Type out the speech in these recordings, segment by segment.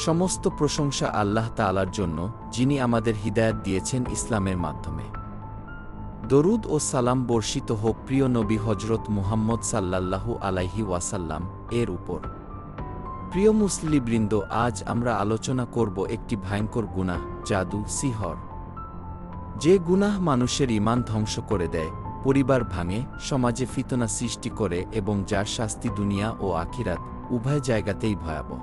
সমস্ত প্রশংসা আল্লাহ তাআলার জন্য, যিনি আমাদের হিদায়াত দিয়েছেন ইসলামের মাধ্যমে। দরুদ ও সালাম বর্ষিত হোক প্রিয় নবী হযরত মুহাম্মদ সাল্লাল্লাহু আলাইহি ওয়াসাল্লাম এর উপর। প্রিয় মুসলিমবৃন্দ, আজ আমরা আলোচনা করব একটি ভয়ঙ্কর গুনাহ, জাদু, সিহর। যে গুনাহ মানুষের ঈমান ধ্বংস করে দেয়, পরিবার ভাঙে, সমাজে ফিতনা সৃষ্টি করে এবং যার শাস্তি দুনিয়া ও আখিরাত উভয় জায়গাতেই ভয়াবহ।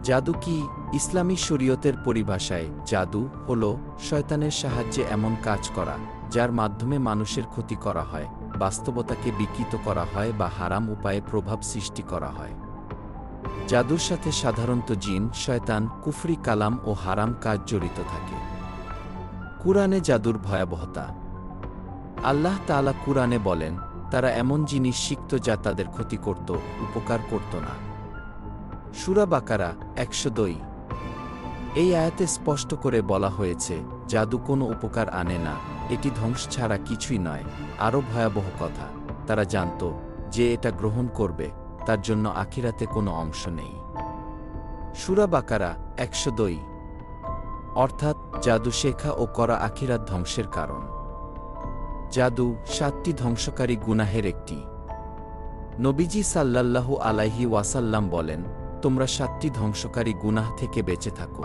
জাদু কি? ইসলামী শরীয়তের পরিভাষায় জাদু হল শয়তানের সাহায্যে এমন কাজ করা যার মাধ্যমে মানুষের ক্ষতি করা হয়, বাস্তবতাকে বিকৃত করা হয় বা হারাম উপায়ে প্রভাব সৃষ্টি করা হয়। জাদুর সাথে সাধারণত জিন, শয়তান, কুফরি কালাম ও হারাম কাজ জড়িত থাকে। কুরআনে জাদুর ভয়াবহতা। আল্লাহ তাআলা কুরআনে বলেন, তারা এমন জিনিস শিখত যা তাদের ক্ষতি করত, উপকার করত না। সূরা বাকারা ১০২। এই আয়াতে স্পষ্ট করে বলা হয়েছে, জাদু কোনো উপকার আনে না, এটি ধ্বংস ছাড়া কিছুই নয়। আরও ভয়াবহ কথা, তারা জানত যে এটা গ্রহণ করবে তার জন্য আখিরাতে কোনো অংশ নেই। সূরা বাকারা ১০২। অর্থাৎ জাদু শেখা ও করা আখিরাত ধ্বংসের কারণ। জাদু ৭টি ধ্বংসকারী গুনাহের একটি। নবীজি সাল্লাল্লাহু আলাইহি ওয়াসাল্লাম বলেন, তোমরা ৭টি ধ্বংসকারী গুনাহ থেকে বেঁচে থাকো।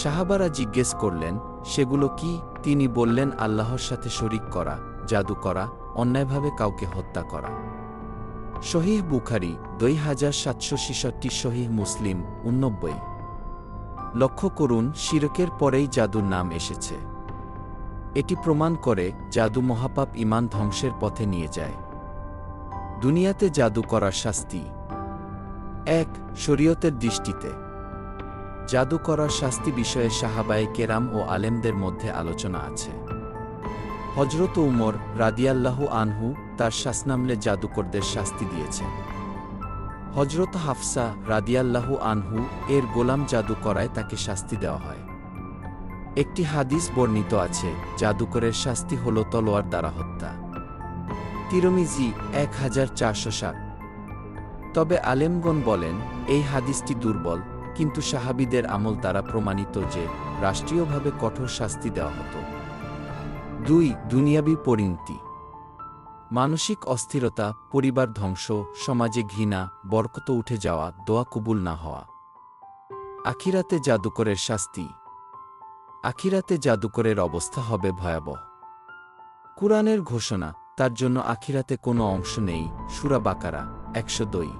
সাহাবারা জিজ্ঞেস করলেন, সেগুলো কি? তিনি বললেন, আল্লাহর সাথে শরিক করা, জাদু করা, অন্যায়ভাবে কাউকে হত্যা করা। সহিহ বুখারী ২৭৬৬, সহিহ মুসলিম ৮৯। লক্ষ্য করুন, শিরকের পরেই জাদুর নাম এসেছে। এটি প্রমাণ করে জাদু মহাপাপ, ঈমান ধ্বংসের পথে নিয়ে যায়। দুনিয়াতে জাদু করার শাস্তি। ১. শরীয়তের দৃষ্টিতে জাদু করার শাস্তি বিষয়ে সাহাবায়ে কেরাম ও আলেমদের মধ্যে আলোচনা আছে। হযরত উমর রাদিয়াল্লাহু আনহু তার শাসনামলে জাদুকরদের শাস্তি দিয়েছেন। হযরত হাফসা রাদিয়াল্লাহু আনহু এর গোলাম জাদু করায় তাকে শাস্তি দেওয়া হয়। একটি হাদিস বর্ণিত আছে, জাদুকরের শাস্তি হল তলোয়ার দ্বারা হত্যা। তিরমিজি ১৪৬০। তবে আলেমগণ বলেন, এই হাদিসটি দুর্বল, কিন্তু সাহাবীদের আমল দ্বারা প্রমাণিত যে রাষ্ট্রীয়ভাবে কঠোর শাস্তি দেওয়া হতো। ২. দুনিয়াবী পরিণতি। মানসিক অস্থিরতা, পরিবার ধ্বংস, সমাজে ঘৃণা, বরকত উঠে যাওয়া, দোয়া কবুল না হওয়া। আখিরাতে জাদুকরের শাস্তি। আখিরাতে জাদুকরের অবস্থা হবে ভয়াবহ। কুরআনের ঘোষণা, তার জন্য আখিরাতে কোনো অংশ নেই। সূরা বাকারা ১০২।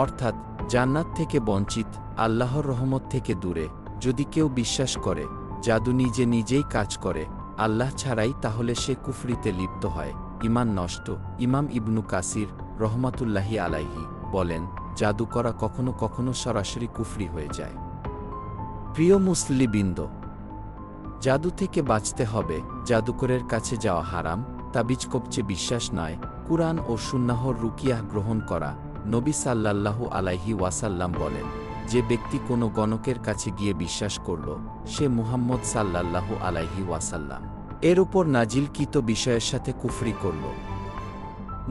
অর্থাৎ জান্নাত থেকে বঞ্চিত, আল্লাহর রহমত থেকে দূরে। যদি কেউ বিশ্বাস করে জাদু নিজে নিজেই কাজ করে আল্লাহ ছাড়াই, তাহলে সে কুফরিতে লিপ্ত হয়, ঈমান নষ্ট। ইমাম ইবনু কাসির রহমাতুল্লাহি আলাইহি বলেন, জাদু করা কখনো কখনো সরাসরি কুফরি হয়ে যায়। প্রিয় মুসলিমবৃন্দ, জাদু থেকে বাঁচতে হবে। জাদুকরের কাছে যাওয়া হারাম, তাবিজ কবচে বিশ্বাস নয়, কুরআন ও সুন্নাহর রুকিয়াহ গ্রহণ করা। নবী সাল্লাল্লাহু আলাইহি ওয়াসাল্লাম বলেন, যে ব্যক্তি কোনো গণকের কাছে গিয়ে বিশ্বাস করল, সে মুহাম্মদ সাল্লাল্লাহু আলাইহি ওয়াসাল্লাম এর উপর নাজিলকৃত বিষয়ের সাথে কুফরি করল।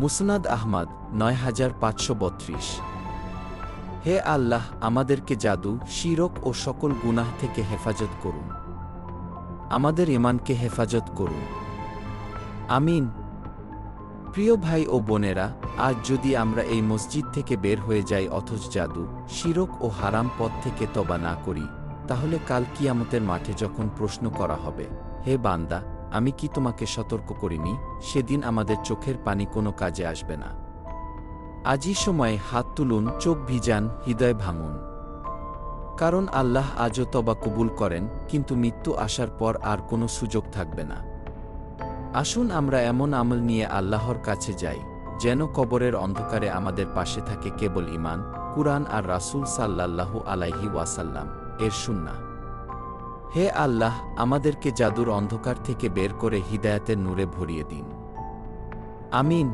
মুসনাদ আহমদ ৯৫৩২। হে আল্লাহ, আমাদেরকে জাদু, শিরক ও সকল গুনাহ থেকে হেফাজত করুন। আমাদের ঈমানকে হেফাজত করুন। আমিন। প্রিয় ভাই ও বোনেরা, আজ যদি আমরা এই মসজিদ থেকে বের হয়ে যাই অথচ জাদু, শিরক ও হারাম পথ থেকে তওবা না করি, তাহলে কাল কিয়ামতের মাঠে যখন প্রশ্ন করা হবে, হে বান্দা, আমি কি তোমাকে সতর্ক করিনি, সেদিন আমাদের চোখের পানি কোনো কাজে আসবে না। আজই সময় হাত তুলুন, চোখ ভিজান, হৃদয় ভাঙুন। কারণ আল্লাহ আজও তওবা কবুল করেন, কিন্তু মৃত্যু আসার পর আর কোনো সুযোগ থাকবে না। আসুন আমরা এমন আমল নিয়ে আল্লাহর কাছে যাই, যেন কবরের অন্ধকারে আমাদের পাশে থাকে কেবল ঈমান, কুরআন আর রাসূল সাল্লাল্লাহু আলাইহি ওয়াসাল্লাম এর সুন্নাহ। হে আল্লাহ, আমাদেরকে জাদুর অন্ধকার থেকে বের করে হিদায়াতের নূরে ভরিয়ে দিন। আমিন।